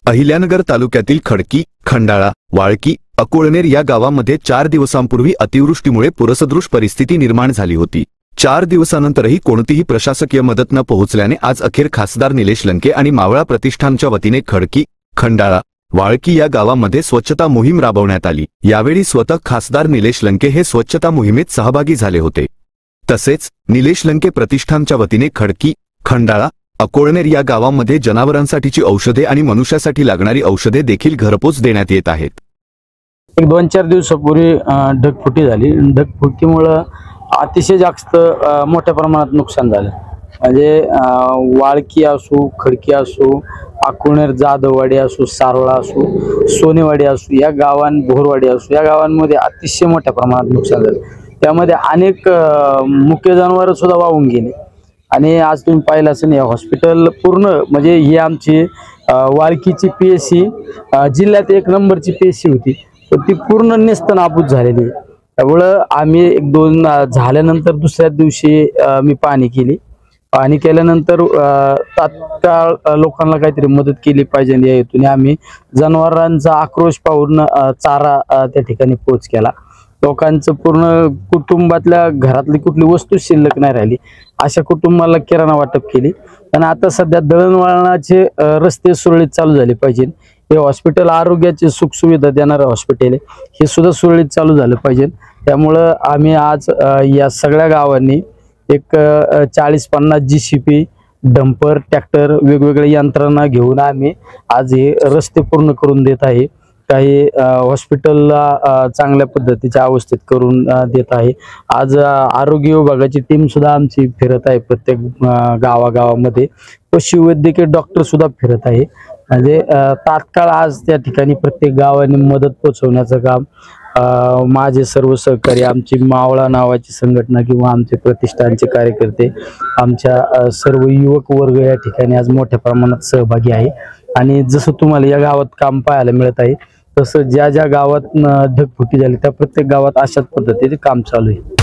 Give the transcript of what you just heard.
अहिल्यानगर तालुक्यातील खडकी, खंडाळा, वाळकी, अकोळनेर या गावांमध्ये 4 दिवसांपूर्वी अतिवृष्टीमुळे पूरसदृश परिस्थिती निर्माण झाली होती। 4 दिवसानंतरही कोणतीही प्रशासकीय मदत न पोहोचल्याने आज अखेर खासदार निलेश लंके आणि मावळा प्रतिष्ठानच्या वतीने खडकी, खंडाळा, वाळकी या गावांमध्ये स्वच्छता मोहीम राबवण्यात आली। यावेळी स्वतः खासदार निलेश लंके हे स्वच्छता मोहिमेत सहभागी झाले होते। तसेच निलेश लंके प्रतिष्ठानच्या वतीने खडकी, खंडाळा, अकोळनेर या गावांमध्ये जनावरांसाठीची औषधे आणि मनुष्यासाठी लागणारी औषधे देखील घरपोच देण्यात येत आहेत। एक 2-4 दिवसापूर्वी ढगफुटी झाली। ढगफुटीमुळे अतिशय जास्त मोठ्या प्रमाणात नुकसान झालं। म्हणजे वाळकी असो, खडकी असो, अकोळनेर, जाधववाडी असो, सारोळा असो, सोनेवाडी असो, या गावां भोरवाडी असो, या गावांमध्ये अतिशय मोठ्या प्रमाणात नुकसान झालं। त्यामध्ये अनेक मुख्य जनावर सुद्धा वाहून गेले। आणि आज तुम्ही पाहिलं असेल या हॉस्पिटल पूर्ण म्हणजे ही आमची वाळकीची पीएससी जिल्ह्यात 1 नंबरची पीएससी होती, तर ती पूर्ण नेस्तनाबूत झालेली आहे। त्यामुळे आम्ही 1-2 झाल्यानंतर दुसऱ्या दिवशी मी पाहणी केली। पाहणी केल्यानंतर तात्काळ लोकांना काहीतरी मदत केली पाहिजे या हेतूने आम्ही जनावरांचा आक्रोश पाहून चारा त्या ठिकाणी पोच केला। लोकांचं पूर्ण कुटुंबातल्या घरातली कुठली वस्तू शिल्लक नाही राहिली, अशा कुटुंबाला किराणा वाटप केली। आणि आता सध्या दळणवळणाचे रस्ते सुरळीत चालू झाले पाहिजे। हे हॉस्पिटल आरोग्याची सुखसुविधा देणारं हॉस्पिटल आहे, हे सुद्धा सुरळीत चालू झालं पाहिजे। त्यामुळं आम्ही आज या सगळ्या गावांनी एक 40-50 जीसीपी, डंपर, ट्रॅक्टर, वेगवेगळ्या यंत्रणा घेऊन आम्ही आज हे रस्ते पूर्ण करून देत आहे। काही हॉस्पिटलला चांगल्या पद्धतीच्या अवस्थेत करून देत आहे। आज आरोग्य विभागाची टीम सुद्धा आमची फिरत आहे प्रत्येक गावागावामध्ये। पशुवैद्यकीय डॉक्टर सुद्धा फिरत आहे। म्हणजे तात्काळ आज त्या ठिकाणी प्रत्येक गावाने मदत पोहोचवण्याचं काम माझे सर्व सहकारी, आमची मावळा नावाची संघटना किंवा आमचे प्रतिष्ठानचे कार्यकर्ते, आमच्या सर्व युवक वर्ग या ठिकाणी आज मोठ्या प्रमाणात सहभागी आहे। आणि जसं तुम्हाला या गावात काम पाहायला मिळत आहे, तसं ज्या ज्या गावात ढगफुटी झाली त्या प्रत्येक गावात अशाच पद्धतीचे काम चालू आहे।